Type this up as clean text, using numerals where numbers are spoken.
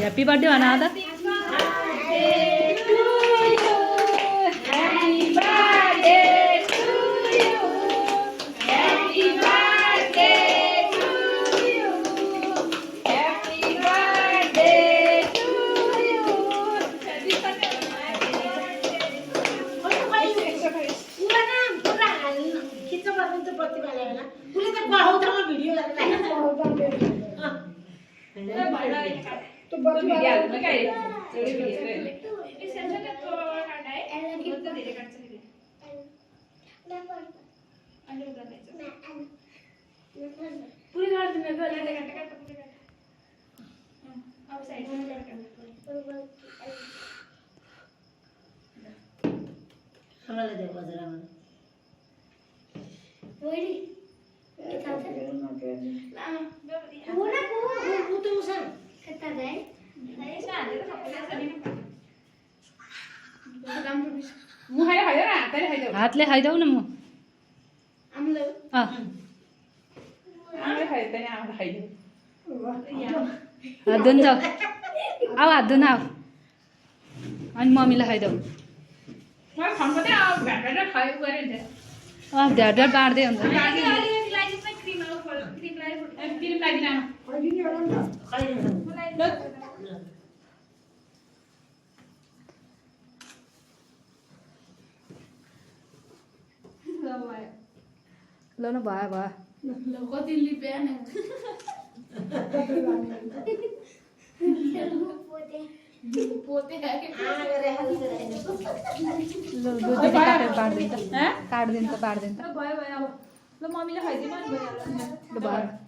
happy birthday भन आउँदा हातले खाइदेऊ न म हात धुन जाऊ आऊ हात धुन आऊ अनि मम्मीलाई खाइदेऊ ढ्याड ढ्याड बाँड्दै हुन्छ ल न भयो भयो कति लिप्यान पोते काटिदिन्छ भयो भयो अब ल मम्मीले खाइदिनु भयो